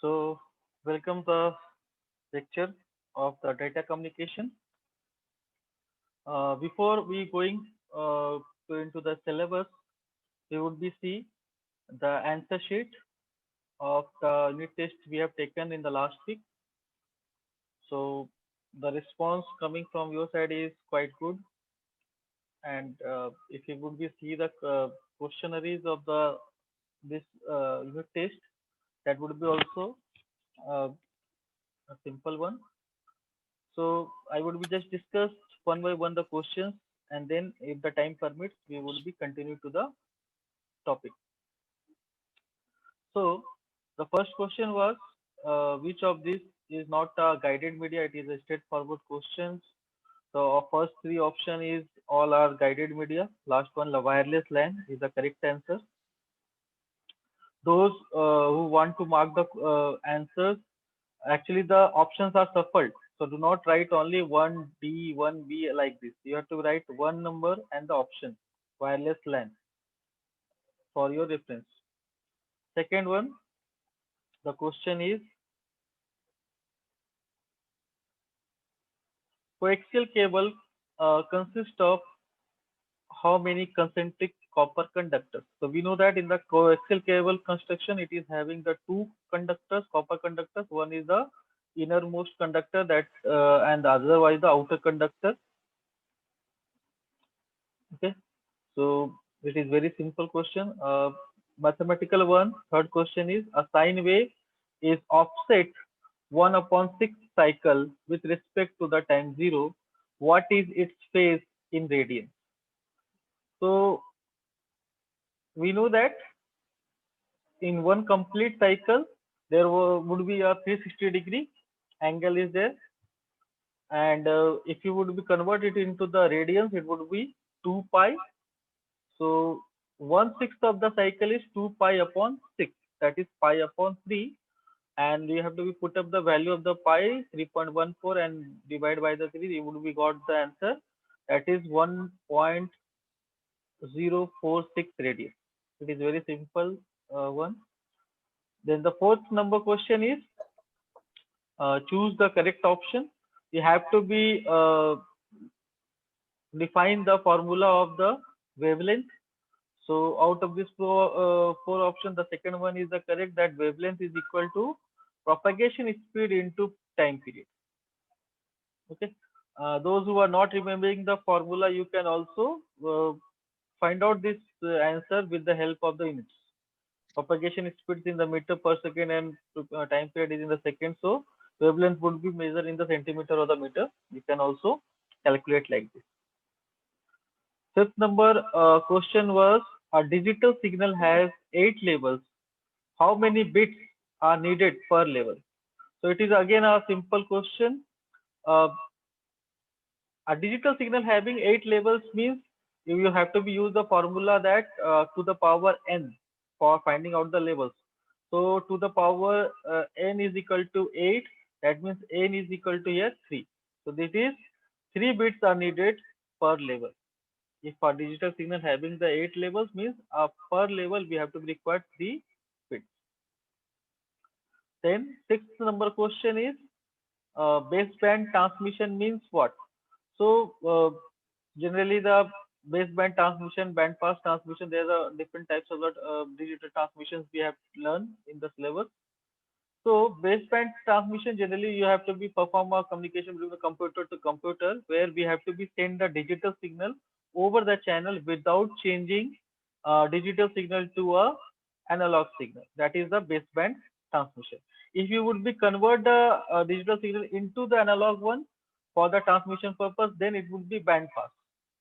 So, welcome the lecture of the data communication. Before we going into the syllabus, we would be see the answer sheet of the unit test we have taken in the last week. So, the response coming from your side is quite good, and if you would be see the questionnaires of the this unit test, that would be also uh, a simple one. So I would be just discuss one by one the questions, and then if the time permits, we would be continue to the topic. So the first question was, which of these is not a guided media? It is a straightforward questions. So our first three option is all are guided media. Last one, the wireless LAN is the correct answer. Those who want to mark the answers, actually the options are shuffled. So do not write only one D, one B like this. You have to write one number and the option, wireless LAN, for your reference. Second one, the question is, coaxial cable consists of how many concentric copper conductors? So we know that in the coaxial cable construction, it is having the two conductors, copper conductors. One is the innermost conductor that and the otherwise the outer conductor. Okay, so it is very simple question. Mathematical one. Third question is, a sine wave is offset 1 upon 6 cycle with respect to the time 0. What is its phase in radians? So we know that in one complete cycle, there would be a 360-degree angle is there. And if you would be converted into the radians, it would be 2 pi. So 1/6 of the cycle is 2 pi upon 6. That is pi upon 3. And you have to be put up the value of the pi 3.14 and divide by the 3. You would be got the answer. That is 1.046 radius. It is very simple one. Then the fourth number question is, choose the correct option. You have to be define the formula of the wavelength. So out of this four options, the second one is the correct, that wavelength is equal to propagation speed into time period. Okay. Those who are not remembering the formula, you can also find out this answer with the help of the units. Propagation speed is in the meter per second and time period is in the second. So wavelength would be measured in the centimeter or the meter. You can also calculate like this. Fifth number question was, a digital signal has 8 levels. How many bits are needed per level? So it is again a simple question. Uh, a digital signal having 8 levels means you have to be use the formula that to the power n for finding out the levels. So to the power n is equal to 8. That means n is equal to here 3. So this is 3 bits are needed per level. If our digital signal having the 8 levels means per level we have to be required 3 bits. Then sixth number question is, baseband transmission means what? So generally the baseband transmission, band pass transmission, there are different types of digital transmissions we have learned in the syllabus. So baseband transmission, generally you have to be perform a communication between the computer to computer, where we have to be send the digital signal over the channel without changing digital signal to a analog signal. That is the baseband transmission. If you would be convert the digital signal into the analog one for the transmission purpose, then it would be band pass.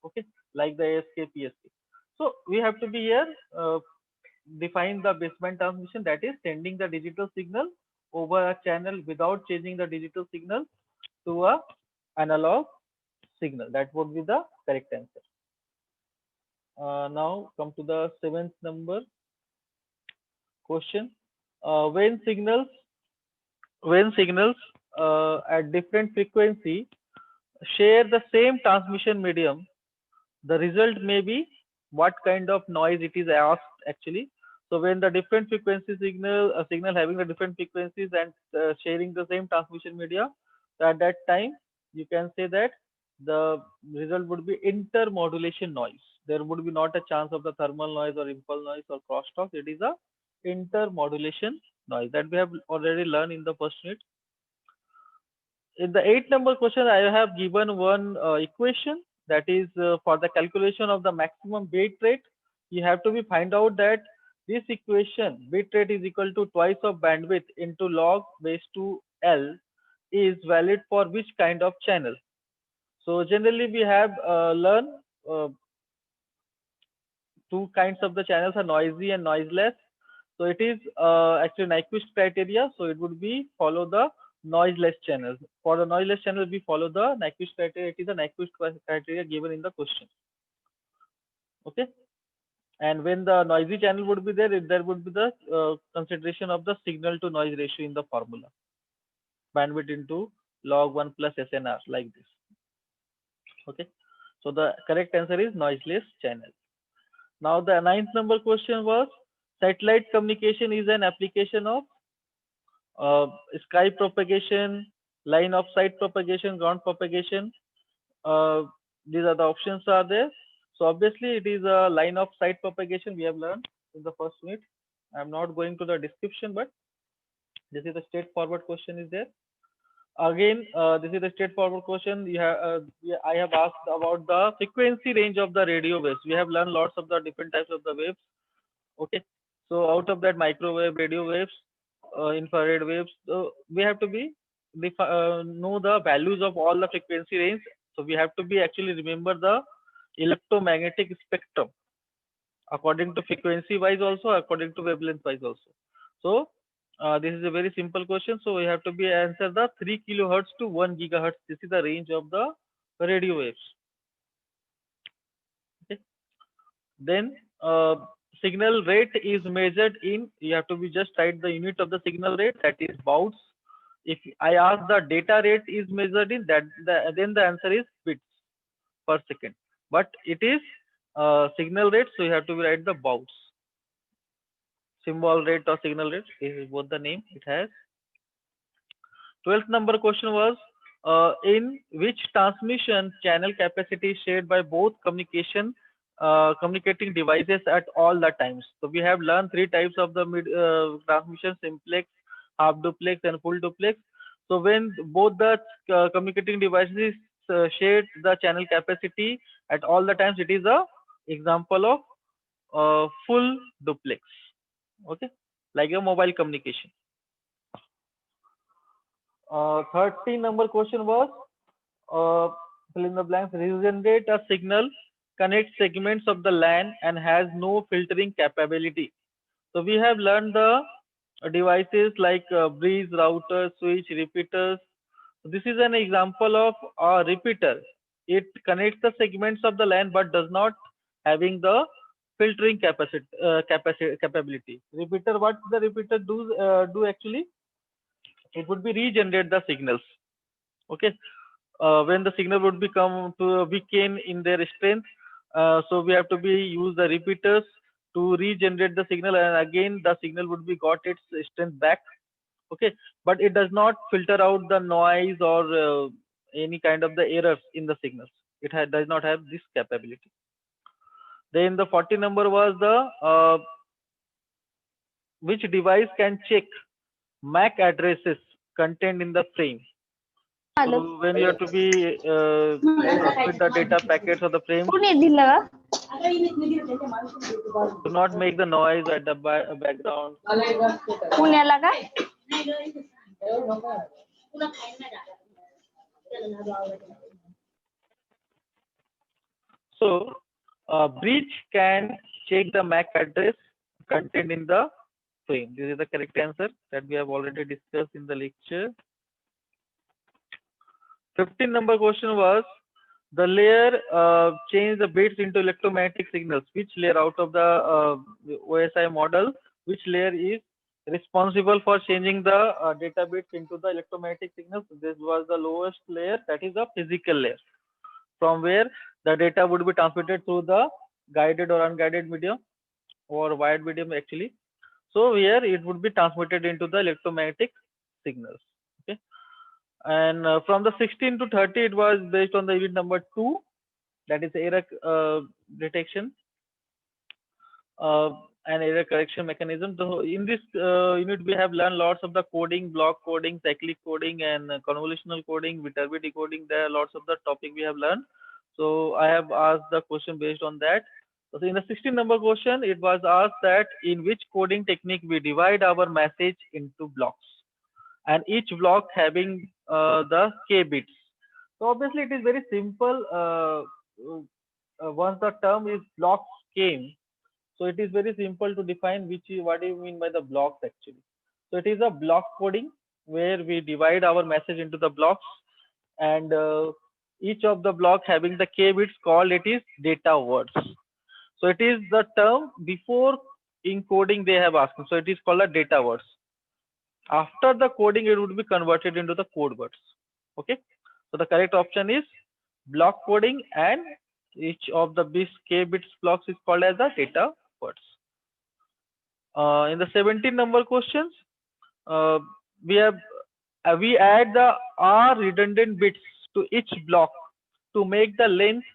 Okay, like the ASK, PSK. So we have to be here define the baseband transmission, that is sending the digital signal over a channel without changing the digital signal to a analog signal. That would be the correct answer. Now come to the seventh number question. Uh, when signals when signals at different frequency share the same transmission medium, the result may be what kind of noise, it is asked actually. So when the different frequency signal, a signal having the different frequencies and sharing the same transmission media, so at that time you can say that the result would be intermodulation noise. There would be not a chance of the thermal noise or impulse noise or crosstalk. It is a intermodulation noise that we have already learned in the first unit. In the 8 number question, I have given one equation that is for the calculation of the maximum bit rate. You have to be find out that this equation bit rate is equal to twice of bandwidth into log base 2 L is valid for which kind of channel. So generally we have learned uh, two kinds of the channels are noisy and noiseless. So it is actually Nyquist criteria. So it would be follow the noiseless channels. For the noiseless channel, we follow the Nyquist criteria. It is the Nyquist criteria given in the question. Okay. And when the noisy channel would be there, there would be the consideration of the signal to noise ratio in the formula. Bandwidth into log 1 plus SNR like this. Okay. So the correct answer is noiseless channel. Now the 9th number question was satellite communication is an application of sky propagation, line of sight propagation, ground propagation. These are the options are there. So obviously it is a line of sight propagation we have learned in the first unit. I'm not going to the description, but this is the straightforward question is there. Again, this is a straightforward question. I have asked about the frequency range of the radio waves. We have learned lots of the different types of the waves. Okay, so out of that microwave, radio waves, infrared waves, so we have to be know the values of all the frequency range. So we have to be actually remember the electromagnetic spectrum according to frequency wise also, according to wavelength wise also. So this is a very simple question. So we have to be answer the 3 kilohertz to 1 gigahertz. This is the range of the radio waves. Okay. Then signal rate is measured in, you have to be just write the unit of the signal rate, that is bouts. If I ask the data rate is measured in that, then the answer is bits per second. But it is signal rate, so you have to write the bouts. Symbol rate or signal rate is both the name it has. 12th number question was in which transmission channel capacity is shared by both communicating devices at all the times. So we have learned three types of the transmission: simplex, half duplex, and full duplex. So when both the communicating devices share the channel capacity at all the times, it is a example of full duplex. Okay, like a mobile communication. 13 number question was fill in the blanks. Regenerate a signal, connect segments of the LAN and has no filtering capability. So we have learned the devices like bridge, router, switch, repeaters. This is an example of a repeater. It connects the segments of the LAN but does not having the filtering capability. Repeater, what the repeater do actually? It would be regenerate the signals. Okay, when the signal would become to weaken in their strength, so we have to be use the repeaters to regenerate the signal, and again the signal would be got its strength back. Okay, but it does not filter out the noise or any kind of the errors in the signals. It does not have this capability. Then the 40 number was the which device can check MAC addresses contained in the frame. So when you have to be transmit the data packets of the frame, do not make the noise at the background. So bridge can check the MAC address contained in the frame. This is the correct answer that we have already discussed in the lecture. 15 number question was the layer change the bits into electromagnetic signals. Which layer out of the OSI model, which layer is responsible for changing the data bits into the electromagnetic signals? This was the lowest layer, that is the physical layer, from where the data would be transmitted through the guided or unguided medium or wired medium actually. So here it would be transmitted into the electromagnetic signals. Okay, and from the 16 to 30, it was based on the unit number 2, that is error detection uh, and error correction mechanism. So in this unit, we have learned lots of the coding, block coding, cyclic coding, and convolutional coding, Viterbi decoding. There are lots of the topic we have learned. So I have asked the question based on that. So in the 16 number question, it was asked that in which coding technique we divide our message into blocks, and each block having the k bits. So obviously it is very simple. Once the term is blocks came, so it is very simple to define what do you mean by the blocks actually. So it is a block coding where we divide our message into the blocks, and each of the block having the k bits called it is data words. So it is the term before encoding they have asked. So it is called a data words. After the coding, it would be converted into the code words. Okay. So the correct option is block coding, and each of the k bits blocks is called as the data words. In the 17 number questions, uh, we have we add the r redundant bits to each block to make the length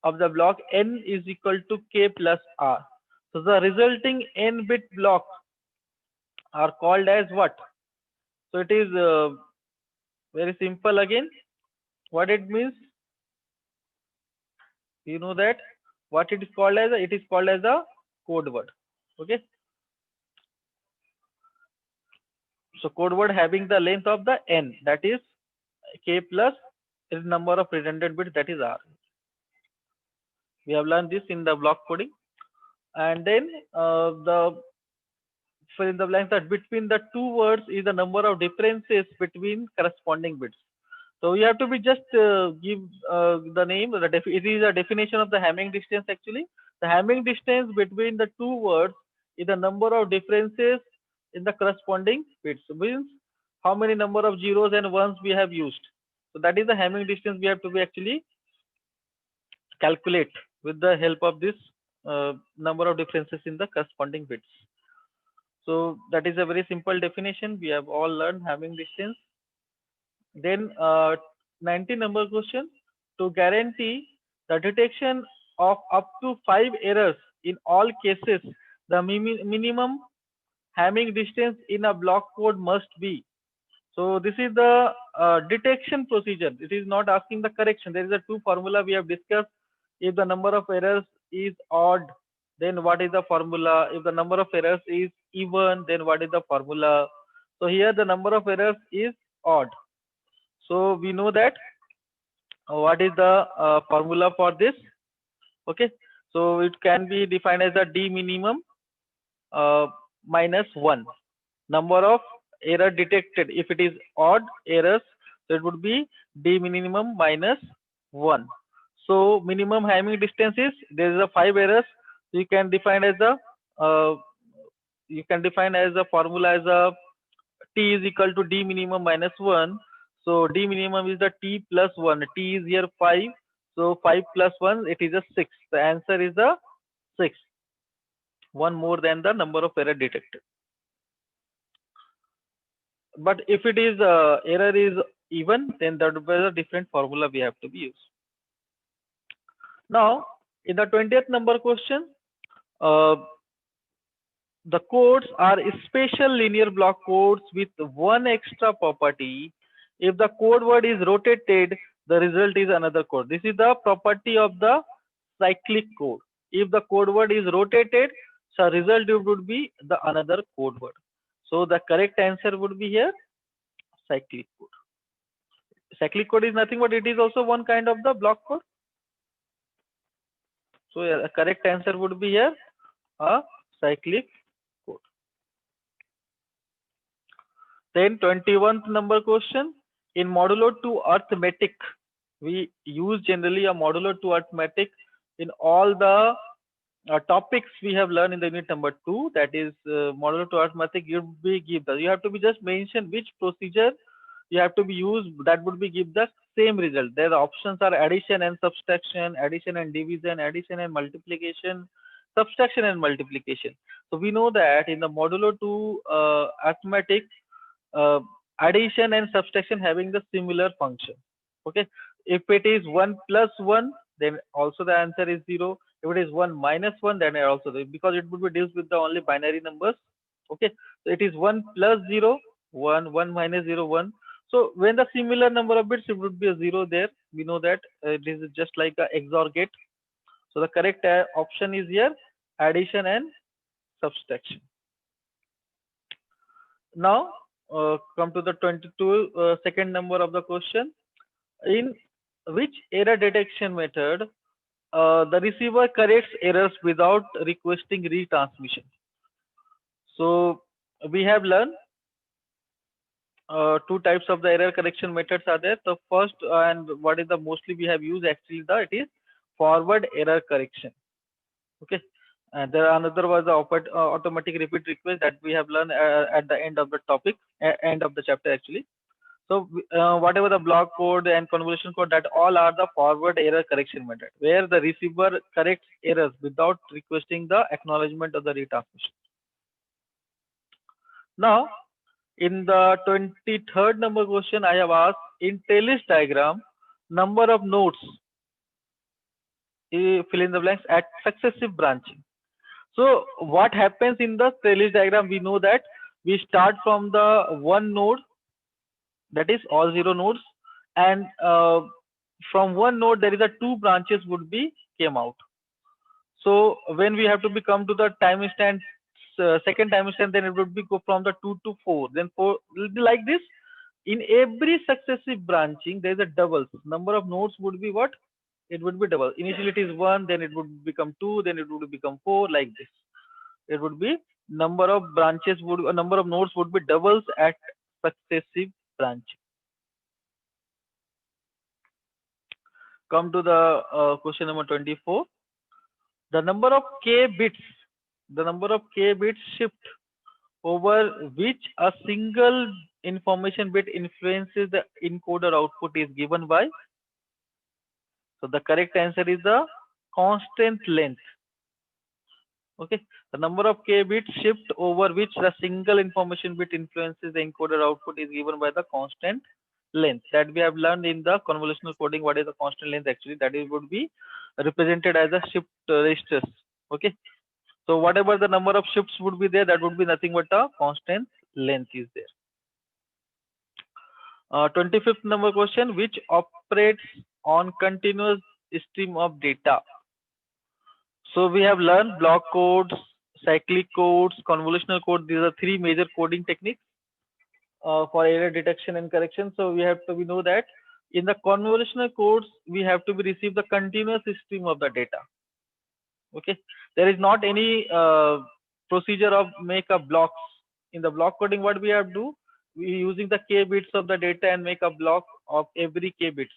of the block n is equal to k plus r. So the resulting n bit block are called as what? So it is very simple again. What it means, you know that what it is called as? It is called as a code word. Okay. So code word having the length of the n, that is k plus is number of redundant bits, that is r. We have learned this in the block coding, and then the fill in the blanks that between the two words is the number of differences between corresponding bits. So you have to be just give the name. It is a definition of the Hamming distance actually. The Hamming distance between the two words is the number of differences in the corresponding bits. So means how many number of zeros and ones we have used. So that is the Hamming distance we have to be actually calculate with the help of this number of differences in the corresponding bits. So that is a very simple definition. We have all learned Hamming distance. Then 19 number question, to guarantee the detection of up to 5 errors in all cases, the minimum Hamming distance in a block code must be. So this is the detection procedure. It is not asking the correction. There is a two formula we have discussed. If the number of errors is odd, then what is the formula? If the number of errors is even, then what is the formula? So here the number of errors is odd. So we know that what is the formula for this. Okay, so it can be defined as a d minimum minus 1 number of error detected. If it is odd errors, so it would be d minimum minus 1. So minimum Hamming distance is, there is a 5 errors, so you can define as a formula as a t is equal to d minimum minus 1. So d minimum is the t plus 1. T is here 5. So 5 plus 1, it is a 6. The answer is the 6. One more than the number of error detected. But if it is error is even, then that would be a different formula we have to be used. Now, in the 20th number question, the codes are special linear block codes with one extra property. If the code word is rotated, the result is another code. This is the property of the cyclic code. If the code word is rotated, so result would be the another code word. So the correct answer would be here cyclic code. Cyclic code is nothing but it is also one kind of the block code. So the correct answer would be here a cyclic code. Then 21st number question, in modulo 2 arithmetic, we use generally a modulo 2 arithmetic in all the topics we have learned in the unit number 2, that is modulo 2 arithmetic. You have to be just mention which procedure you have to be used, that would be give the same result. There the options are addition and subtraction, addition and division, addition and multiplication, subtraction and multiplication. So we know that in the modulo 2 arithmetic, uh, addition and subtraction having the similar function. Okay, if it is 1 plus 1, then also the answer is 0. If it is 1 minus 1, then also because it would be deals with the only binary numbers. Okay, so it is 1 plus 0, 1, 1 minus 0, 1. So when the similar number of bits, it would be a 0 there. We know that it is just like a XOR gate. So the correct option is here, addition and subtraction. Now come to the 22 second number of the question. In which error detection method the receiver corrects errors without requesting retransmission? So we have learned two types of the error correction methods are there. The first and what is the mostly we have used actually it is forward error correction. Okay, and there are another was the automatic repeat request that we have learned at the end of the topic, end of the chapter actually. So whatever the block code and convolution code, that all are the forward error correction method, where the receiver corrects errors without requesting the acknowledgement of the retransmission. Now, in the 23rd number question, I have asked in Taylor's diagram, number of nodes, fill in the blanks, at successive branching. So what happens in the Taylor's diagram? We know that we start from the one node, that is all 0 nodes, and from one node there is a 2 branches would be came out. So when we have to be come to the time instant, second time instant, then it would be go from the 2 to 4, then 4 will be like this. In every successive branching there is a double number of nodes would be what, it would be double. Initially it is 1, then it would become 2, then it would become 4, like this. It would be number of branches would, number of nodes would be doubles at successive branching. Come to the question number 24. The number of k bits shift over which a single information bit influences the encoder output is given by. So the correct answer is the constant length. Okay, the number of k bits shift over which the single information bit influences the encoder output is given by the constant length, that we have learned in the convolutional coding. What is the constant length actually? That is would be represented as a shift registers. Okay, so whatever the number of shifts would be there, that would be nothing but a constant length is there. 25th number question, which operates on continuous stream of data? So we have learned block codes, cyclic codes, convolutional code. These are three major coding techniques for error detection and correction. So we know that in the convolutional codes we have to receive the continuous stream of the data. Okay, there is not any procedure of make a blocks. In the block coding, what we have to do, we using the k bits of the data and make a block of every k bits.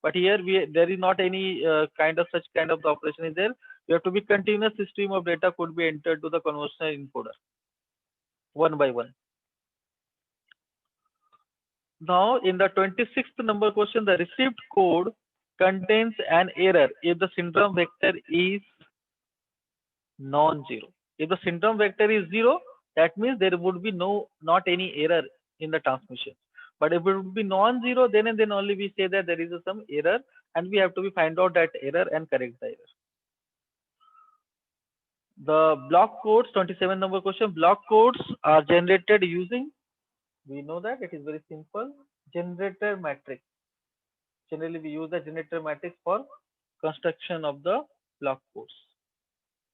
But here there is not any such kind of the operation is there. You have to be continuous stream of data could be entered to the convolutional encoder one by one. Now in the 26th number question, the received code contains an error if the syndrome vector is non-zero. If the syndrome vector is 0, that means there would be not any error in the transmission. But if it would be non-zero, then and then only we say that there is some error, and we have to find out that error and correct the error. The block codes, 27 number question, block codes are generated using, we know that it is very simple, generator matrix. Generally we use the generator matrix for construction of the block codes.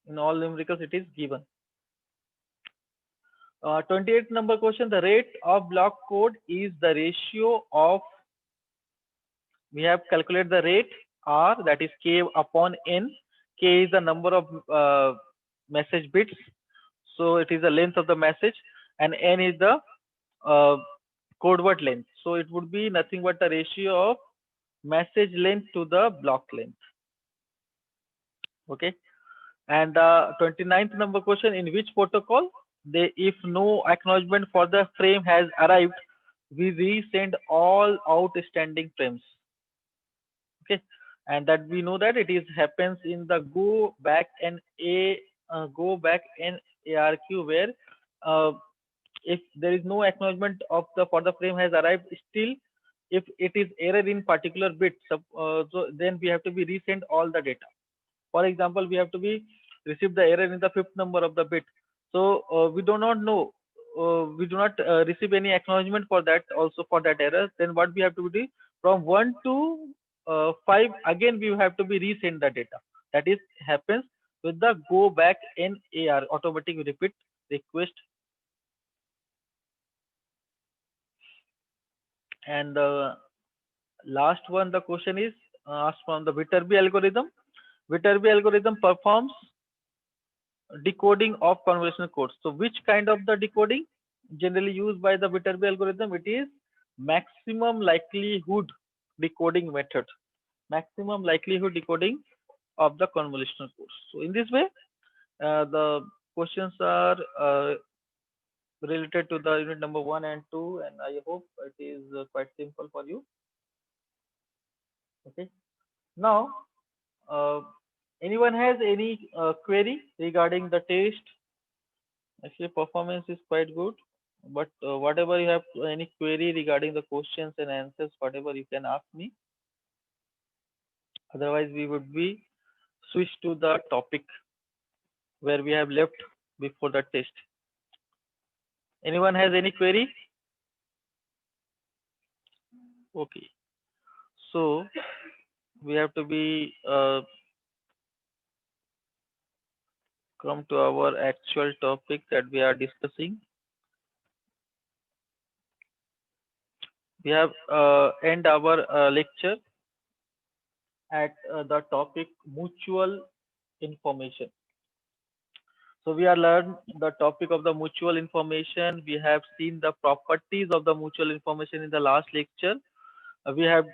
In all numericals it is given. 28th number question, the rate of block code is the ratio of, we have calculated the rate R, that is k upon n. K is the number of message bits, so it is the length of the message, and n is the code word length. So it would be nothing but the ratio of message length to the block length. Okay, and 29th number question, in which protocol if no acknowledgement for the frame has arrived, we resend all outstanding frames. Okay, and that we know that it is happens in the go back and a go back in ARQ where uh, if there is no acknowledgement of the for the frame has arrived, still if it is error in particular bit, so then we have to be resend all the data. For example, we have to be receive the error in the fifth number of the bit. So we do not know, we do not receive any acknowledgement for that also for that error. Then what we have to do from 1 to 5 again we have to be resend the data. That is happens with the go back in AR automatic repeat request. And the last one, the question is asked from the Viterbi algorithm. Viterbi algorithm performs decoding of convolutional codes. So which kind of the decoding generally used by the Viterbi algorithm? It is maximum likelihood decoding method. Maximum likelihood decoding of the convolutional codes. So in this way, the questions are related to the unit number 1 and 2, and I hope it is quite simple for you. Okay. Now, uh, anyone has any query regarding the test? Actually, performance is quite good, but whatever you have any query regarding the questions and answers, whatever you can ask me. Otherwise, we would be switch to the topic where we have left before the test. Anyone has any query? Okay. So we have to be come to our actual topic that we are discussing. We have end our lecture at the topic mutual information. So we are learned the topic of the mutual information. We have seen the properties of the mutual information in the last lecture. We have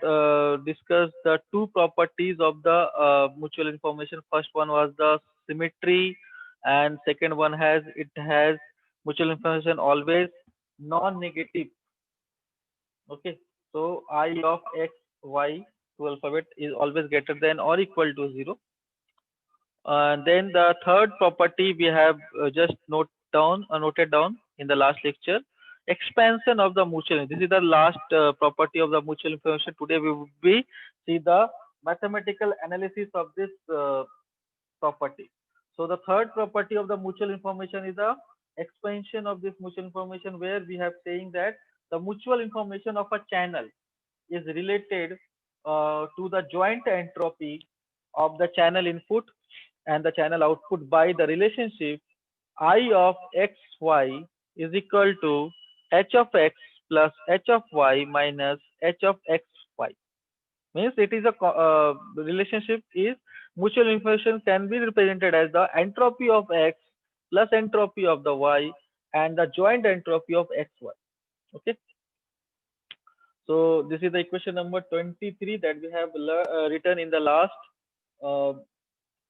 discussed the two properties of the mutual information. First one was the symmetry, and second one has mutual information always non-negative. Okay, so I of x y to alphabet is always greater than or equal to 0. Then the third property we have just noted down in the last lecture, expansion of the mutual. This is the last property of the mutual information. Today we will be see the mathematical analysis of this property. So the third property of the mutual information is the expansion of this mutual information, where we have saying that the mutual information of a channel is related to the joint entropy of the channel input and the channel output by the relationship I of xy is equal to h of x plus h of y minus h of xy. Means it is a relationship is mutual information can be represented as the entropy of x plus entropy of the y and the joint entropy of xy. Okay. So this is the equation number 23 that we have written in the last uh,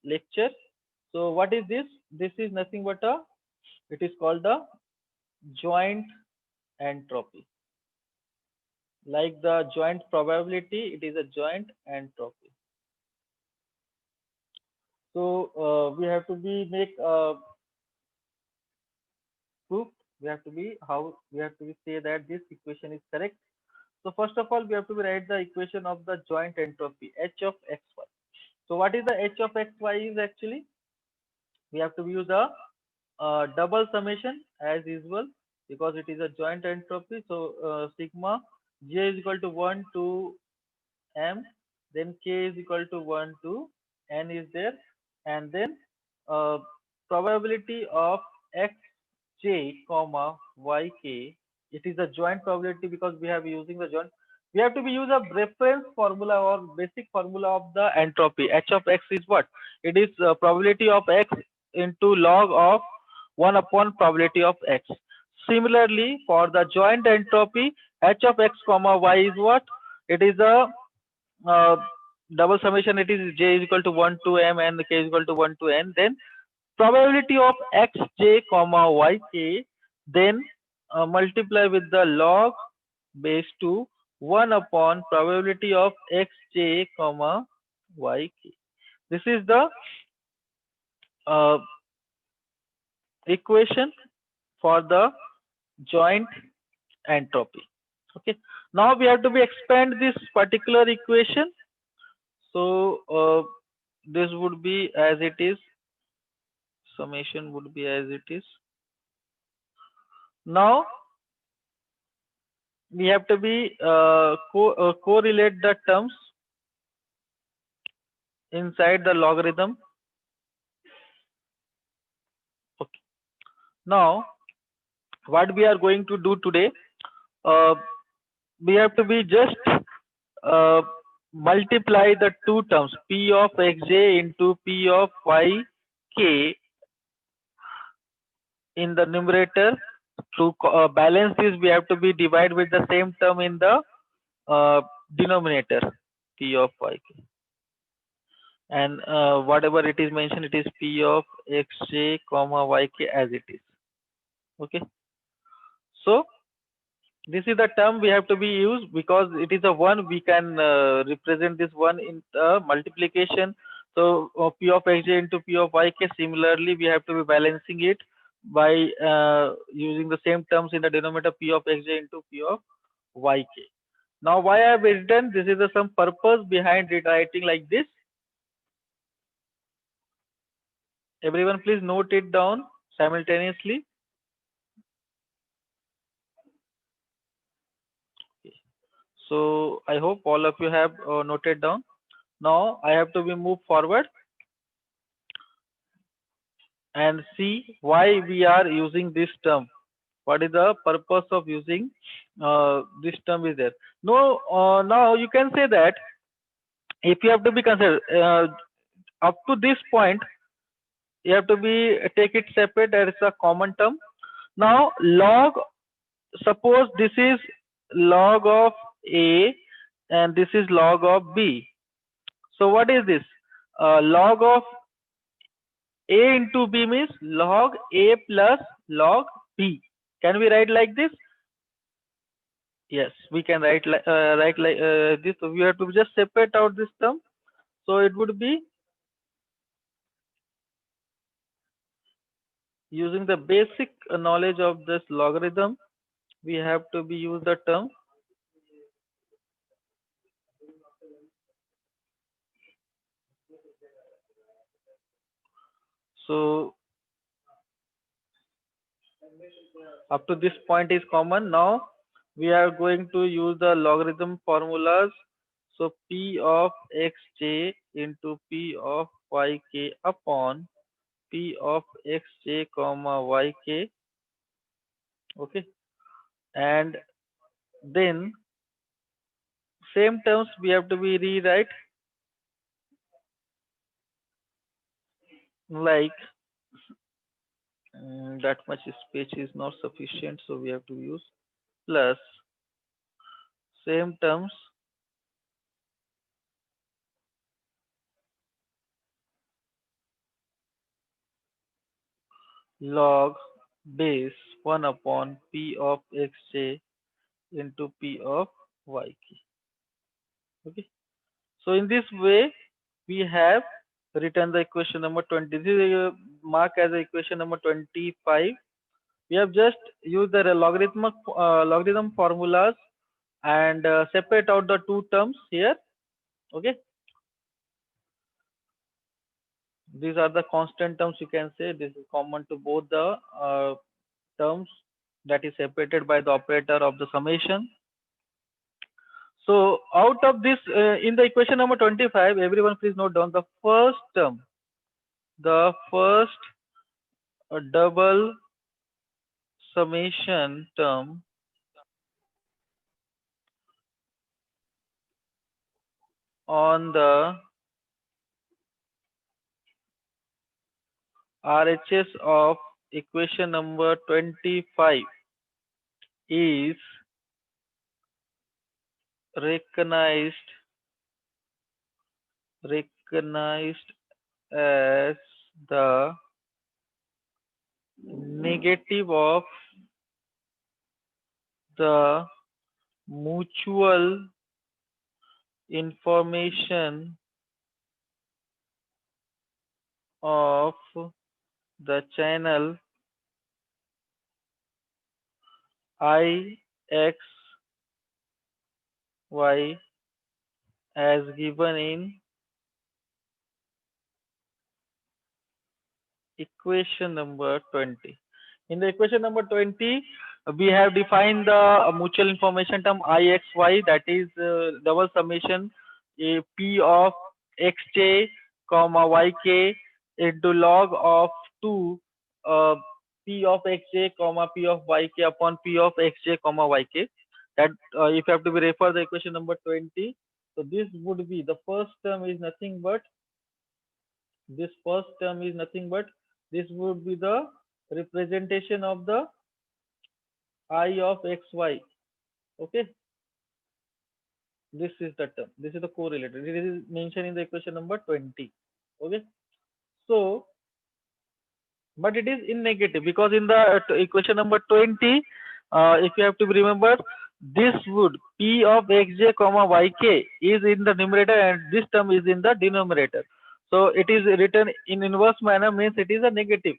lecture. So what is this? This is nothing but it is called the joint entropy. Like the joint probability, it is a joint entropy. So we have to be make proof. We have to be say that this equation is correct. So first of all, we have to write the equation of the joint entropy h of xy. So what is the h of xy is actually? We have to use the double summation as usual because it is a joint entropy. So sigma j is equal to 1 to m, then k is equal to 1 to n is there, and then uh, probability of xj comma yk. It is a joint probability because we have using the joint. We have to be use a reference formula or basic formula of the entropy. H of x is what? It is probability of x into log of 1 upon probability of x. Similarly, for the joint entropy, h of x comma y is what? It is a uh, double summation. It is j is equal to 1 to m and k is equal to 1 to n. Then probability of xj comma yk, then multiply with the log base 2 1 upon probability of xj comma yk. This is the uh, equation for the joint entropy. Okay. Now we have to be expand this particular equation. So this would be as it is. Summation would be as it is. Now we have to be correlate the terms inside the logarithm. Okay. Now what we are going to do today, uh, we have to be just uh, multiply the two terms p of xj into p of yk in the numerator. To balance this, we have to be divide with the same term in the denominator, p of yk, and whatever it is mentioned, it is p of xj comma yk as it is. Okay. So this is the term we have to be used because it is a one. We can represent this one in multiplication. So p of xj into p of yk. Similarly, we have to be balancing it by using the same terms in the denominator, p of xj into p of yk. Now, why I have written this is the some purpose behind writing like this. Everyone, please note it down simultaneously. So I hope all of you have noted down. Now I have to be move forward and see why we are using this term. What is the purpose of using this term is there? No, now you can say that if you have to be considered up to this point, you have to be take it separate as a common term. Now log, suppose this is log of A and this is log of B. So what is this? Log of A into B means log A plus log B. Can we write like this? Yes, we can write like this. So we have to just separate out this term. So it would be using the basic knowledge of this logarithm. We have to be use the term. So up to this point is common. Now we are going to use the logarithm formulas. So p of xj into p of yk upon p of xj comma yk. Okay, and then same terms we have to be rewrite like that much space is not sufficient, so we have to use plus same terms log base 1 upon p of xj into p of yk. Okay, so in this way we have written the equation number 20. This is marked as equation number 25. We have just used the logarithm formulas and separate out the two terms here. Okay, these are the constant terms, you can say. This is common to both the terms that is separated by the operator of the summation. So out of this, in the equation number 25, everyone please note down the first term, the first double summation term on the RHS of equation number 25 is recognized as the negative of the mutual information of the channel I x y as given in equation number 20. In the equation number 20, we have defined the mutual information term IXY, that is double summation a P of xj comma yk into log of 2 uh, P of xj comma P of yk upon P of xj comma yk. That if you have to be refer the equation number 20, so this would be the first term is nothing but this would be the representation of the I of xy. Okay, this is the term. This is the correlated. It is mentioned in the equation number 20. Okay, so but it is in negative because in the equation number 20, if you have to remember, this would P of xj comma yk is in the numerator and this term is in the denominator. So it is written in inverse manner, means it is a negative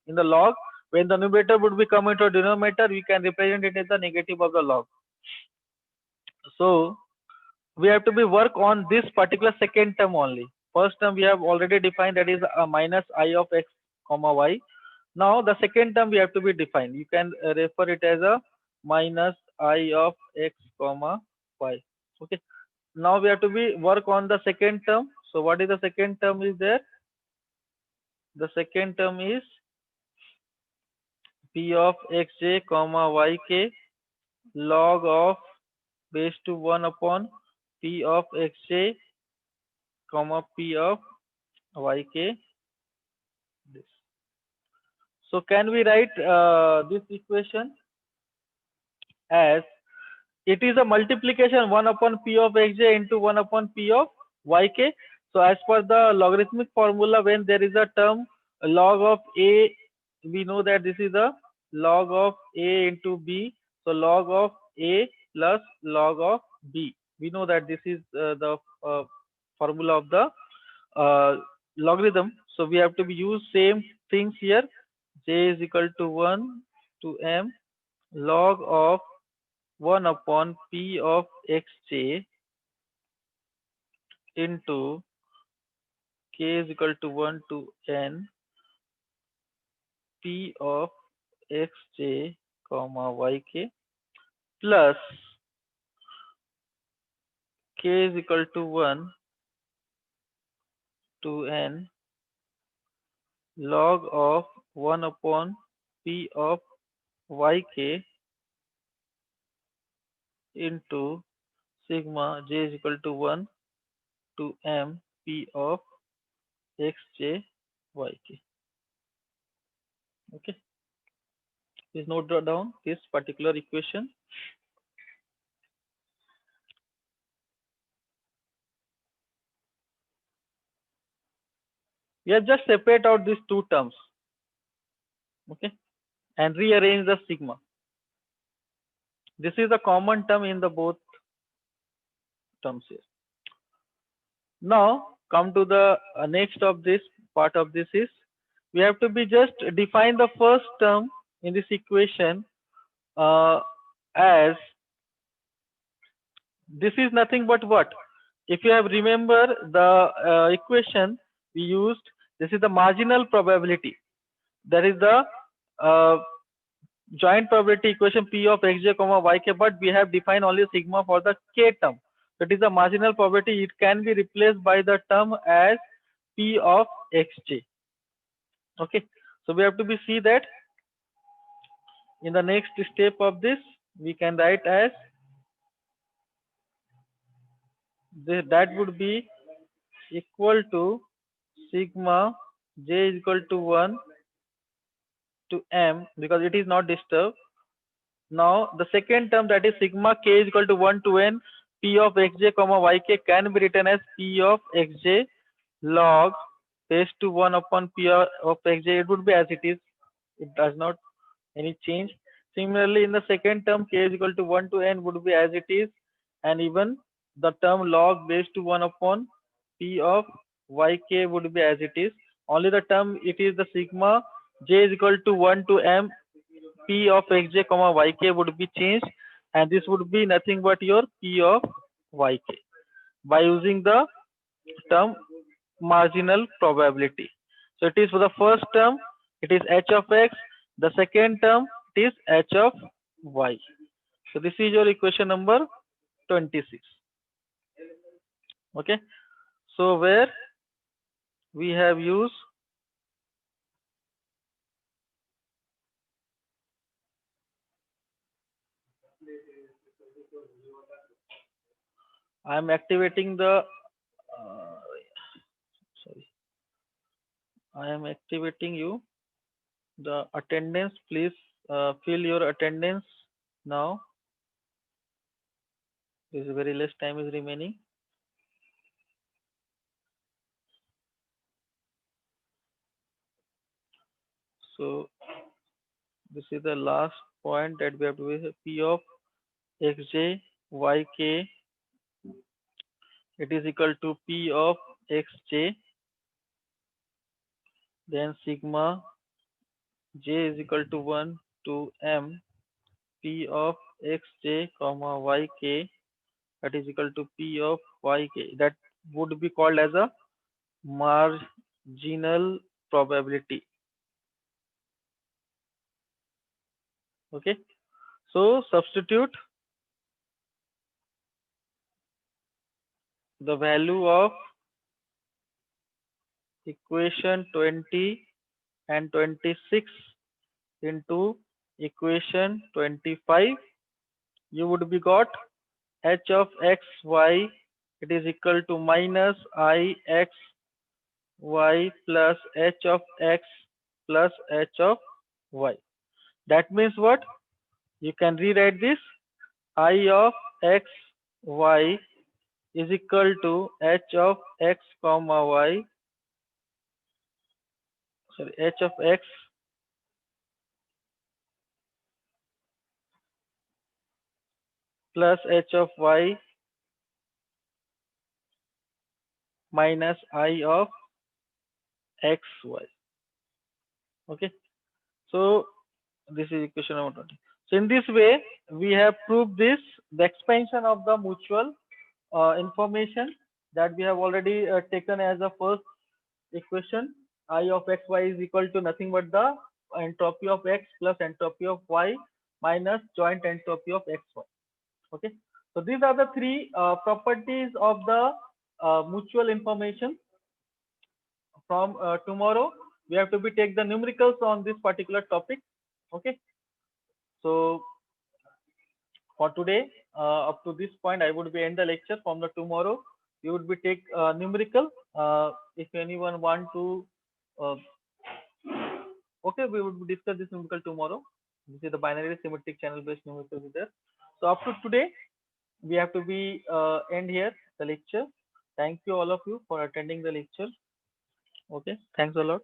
in the log. When the numerator would be come into a denominator, we can represent it as the negative of the log. So we have to be work on this particular second term only. First term we have already defined, that is a minus I of x comma y. Now the second term we have to be defined. You can refer it as a minus I of x comma y. Okay. Now we have to be work on the second term. So what is the second term is there? The second term is P of xj comma yk log of base to 1 upon P of xj comma P of yk. This. So can we write this equation as it is a multiplication 1 upon P of xj into 1 upon P of yk. So as per the logarithmic formula, when there is a term log of a, we know that this is a log of a into b. So log of a plus log of b. We know that this is the formula of the logarithm. So we have to be use same things here. J is equal to 1 to m log of 1 upon P of xj into k is equal to 1 to n P of xj comma yk plus k is equal to 1 to n log of 1 upon P of yk into sigma j is equal to 1 to m P of xj yk. Okay, please note down this particular equation. We have just separate out these two terms, okay, and rearrange the sigma. This is a common term in the both terms here. Now come to the next of this part of this is we have to be just define the first term in this equation as this is nothing but what? If you have remember the equation we used, this is the marginal probability. That is the joint probability equation P of xj comma yk, but we have defined only sigma for the k term. That is the marginal probability. It can be replaced by the term as P of xj. Okay, so we have to be see that in the next step of this we can write as this, that would be equal to sigma j is equal to 1 to m because it is not disturbed. Now the second term, that is sigma k is equal to 1 to n P of xj comma yk can be written as P of xj log base to 1 upon P of xj. It would be as it is. It does not any change. Similarly, in the second term k is equal to 1 to n would be as it is, and even the term log base to 1 upon P of yk would be as it is. Only the term it is the sigma j is equal to 1 to m P of xj comma yk would be changed, and this would be nothing but your P of yk by using the term marginal probability. So it is for the first term, it is h of x. The second term, it is h of y. So this is your equation number 26. Okay. So where we have used I am activating the sorry, I am activating you the attendance. Please fill your attendance now. This is very less time is remaining. So this is the last point that we have to do. P of xj yk, it is equal to P of xj, then sigma j is equal to 1 to m P of xj comma yk, that is equal to P of yk. That would be called as a marginal probability. Okay. So substitute the value of equation 20 and 26 into equation 25. You would be got h of x y, it is equal to minus I x y plus h of x plus h of y. That means what? You can rewrite this I of x y is equal to h of x comma y, sorry, h of x plus h of y minus I of x y. Okay. So this is equation number 20. So in this way, we have proved this, the expansion of the mutual information that we have already taken as a first equation. I of x y is equal to nothing but the entropy of x plus entropy of y minus joint entropy of x y. Okay. So these are the three properties of the mutual information. From tomorrow, we have to be take the numericals on this particular topic. Okay. So for today, up to this point, I would be end the lecture. From the tomorrow, you would be take numerical. If anyone want to, uh, okay, we would discuss this numerical tomorrow. This is the binary symmetric channel based numerical is there. So up to today, we have to be end here the lecture. Thank you all of you for attending the lecture. Okay, thanks a lot.